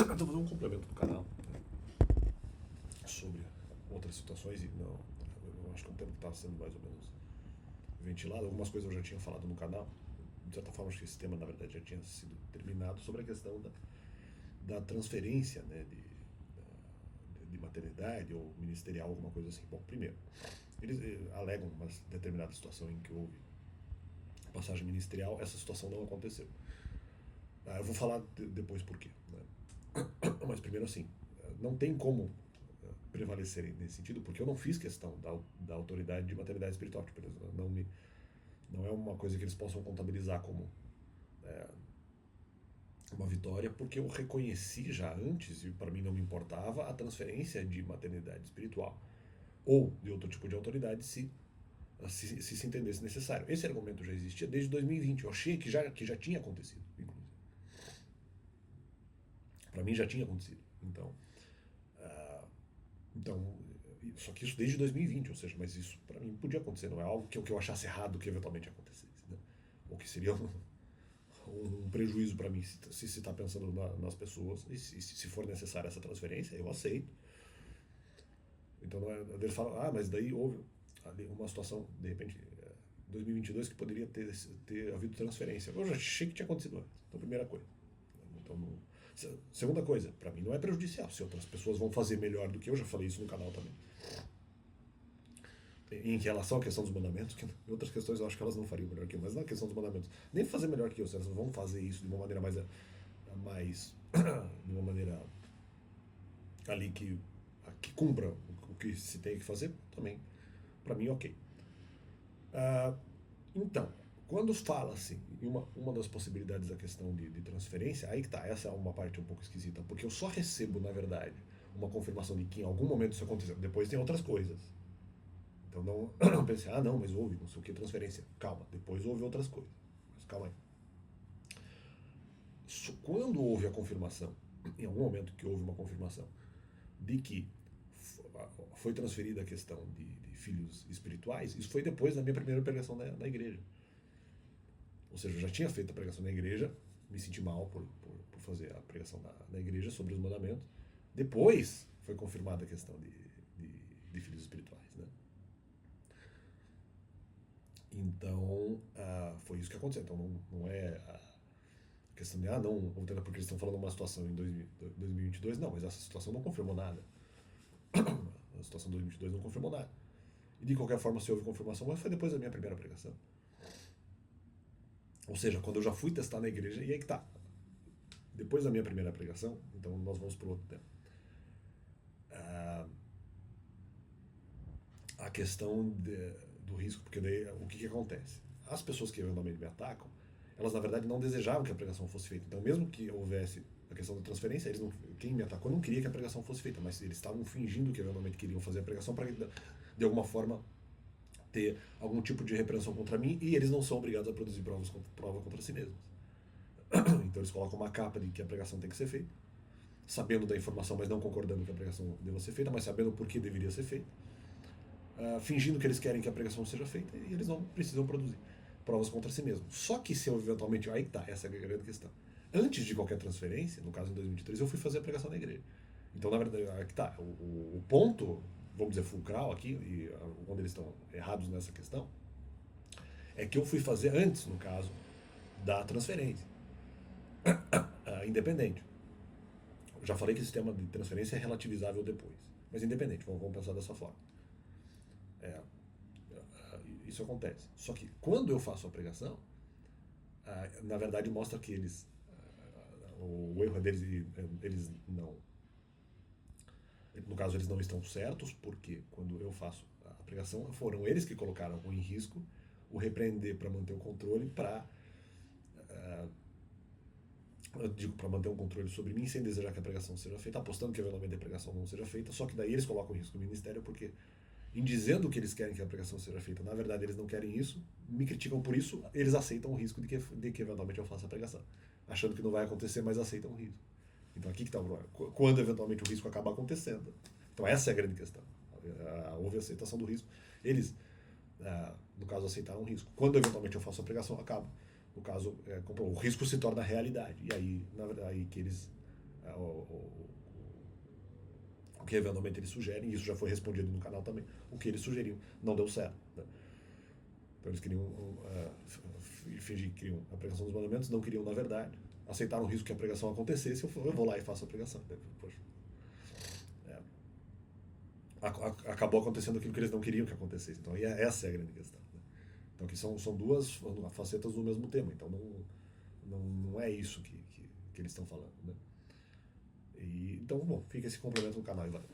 Estou fazendo um complemento do canal, né, sobre outras situações, e não, eu acho que é um tema que estava sendo mais ou menos ventilado. Algumas coisas eu já tinha falado no canal, de certa forma acho que esse tema na verdade já tinha sido terminado, sobre a questão da transferência, né, de maternidade ou ministerial, alguma coisa assim. Bom, primeiro, eles alegam uma determinada situação em que houve passagem ministerial, essa situação não aconteceu. Eu vou falar depois por quê, né? Mas primeiro assim, não tem como prevalecer nesse sentido, porque eu não fiz questão da autoridade de maternidade espiritual. Tipo, não é uma coisa que eles possam contabilizar como uma vitória, porque eu reconheci já antes, e para mim não me importava, a transferência de maternidade espiritual ou de outro tipo de autoridade se entendesse necessário. Esse argumento já existia desde 2020. Eu achei que já tinha acontecido, inclusive. Para mim já tinha acontecido. Então, só que isso desde 2020, ou seja, mas isso para mim podia acontecer, não é algo que eu achasse errado que eventualmente acontecesse, né? Ou que seria um prejuízo para mim se está pensando nas pessoas, e se for necessária essa transferência, eu aceito. Então, não é, eles falam, mas daí houve uma situação, de repente, 2022, que poderia ter havido transferência. Eu já achei que tinha acontecido antes. Então, primeira coisa. Então, segunda coisa, para mim não é prejudicial. Se outras pessoas vão fazer melhor do que eu, já falei isso no canal também. Em relação à questão dos mandamentos, que em outras questões eu acho que elas não fariam melhor que eu, mas na questão dos mandamentos, nem fazer melhor que eu, se elas vão fazer isso de uma maneira mais de uma maneira ali que cumpra o que se tem que fazer, também, para mim, ok. Então, quando fala-se em uma das possibilidades da questão de transferência, aí que tá, essa é uma parte um pouco esquisita, porque eu só recebo, na verdade, uma confirmação de que em algum momento isso aconteceu. Depois tem outras coisas. Então não pense, não, mas houve, não sei o que, transferência. Calma, depois houve outras coisas. Mas calma aí. Quando houve a confirmação, em algum momento que houve uma confirmação, de que foi transferida a questão de filhos espirituais, isso foi depois da minha primeira pregação na igreja. Ou seja, eu já tinha feito a pregação na igreja, me senti mal por fazer a pregação na igreja sobre os mandamentos. Depois foi confirmada a questão de filhos espirituais, né? Então, foi isso que aconteceu. Então, não é a questão de, não, porque eles estão falando uma situação em 2022. Não, mas essa situação não confirmou nada. A situação de 2022 não confirmou nada. E de qualquer forma, se houve confirmação, mas foi depois da minha primeira pregação. Ou seja, quando eu já fui testar na igreja, e aí que tá. Depois da minha primeira pregação, então nós vamos para o outro tema. A questão do risco, porque daí o que acontece? As pessoas que eventualmente me atacam, elas na verdade não desejavam que a pregação fosse feita. Então, mesmo que houvesse a questão da transferência, quem me atacou não queria que a pregação fosse feita, mas eles estavam fingindo que eventualmente queriam fazer a pregação para, de alguma forma, ter algum tipo de repreensão contra mim, e eles não são obrigados a produzir prova contra si mesmos. Então eles colocam uma capa de que a pregação tem que ser feita, sabendo da informação, mas não concordando que a pregação deva ser feita, mas sabendo por que deveria ser feita, fingindo que eles querem que a pregação seja feita, e eles não precisam produzir provas contra si mesmos. Só que se eu eventualmente... Aí tá, essa é a grande questão. Antes de qualquer transferência, no caso em 2023, eu fui fazer a pregação na igreja. Então, na verdade, aí que tá, o ponto, vamos dizer, fulcral aqui, e onde eles estão errados nessa questão, é que eu fui fazer antes, no caso, da transferência. Independente. Eu já falei que o sistema de transferência é relativizável depois. Mas independente, vamos pensar dessa forma. Isso acontece. Só que quando eu faço a pregação, na verdade mostra que o erro é deles, eles não... No caso, eles não estão certos, porque quando eu faço a pregação, foram eles que colocaram em risco o repreender para manter o controle, para manter um controle sobre mim, sem desejar que a pregação seja feita, apostando que eventualmente a pregação não seja feita, só que daí eles colocam em risco o ministério, porque em dizendo que eles querem que a pregação seja feita, na verdade eles não querem isso, me criticam por isso, eles aceitam o risco de que eventualmente eu faça a pregação, achando que não vai acontecer, mas aceitam o risco. Então aqui que está o problema, quando eventualmente o risco acaba acontecendo. Então essa é a grande questão. Houve aceitação do risco, eles, no caso, aceitaram o risco. Quando eventualmente eu faço a pregação, acaba. No caso, o risco se torna realidade. E aí, na verdade, aí que eles o que eventualmente eles sugerem, e isso já foi respondido no canal também, o que eles sugeriam não deu certo. Né? Então eles queriam fingir que queriam a pregação dos mandamentos, não queriam na verdade, aceitaram o risco que a pregação acontecesse, eu vou lá e faço a pregação. Poxa, acabou acontecendo aquilo que eles não queriam que acontecesse. Então essa é a grande questão. Né? Então que são duas facetas do mesmo tema, então não é isso que eles estão falando. Né? Então, bom, fica esse complemento no canal e valeu.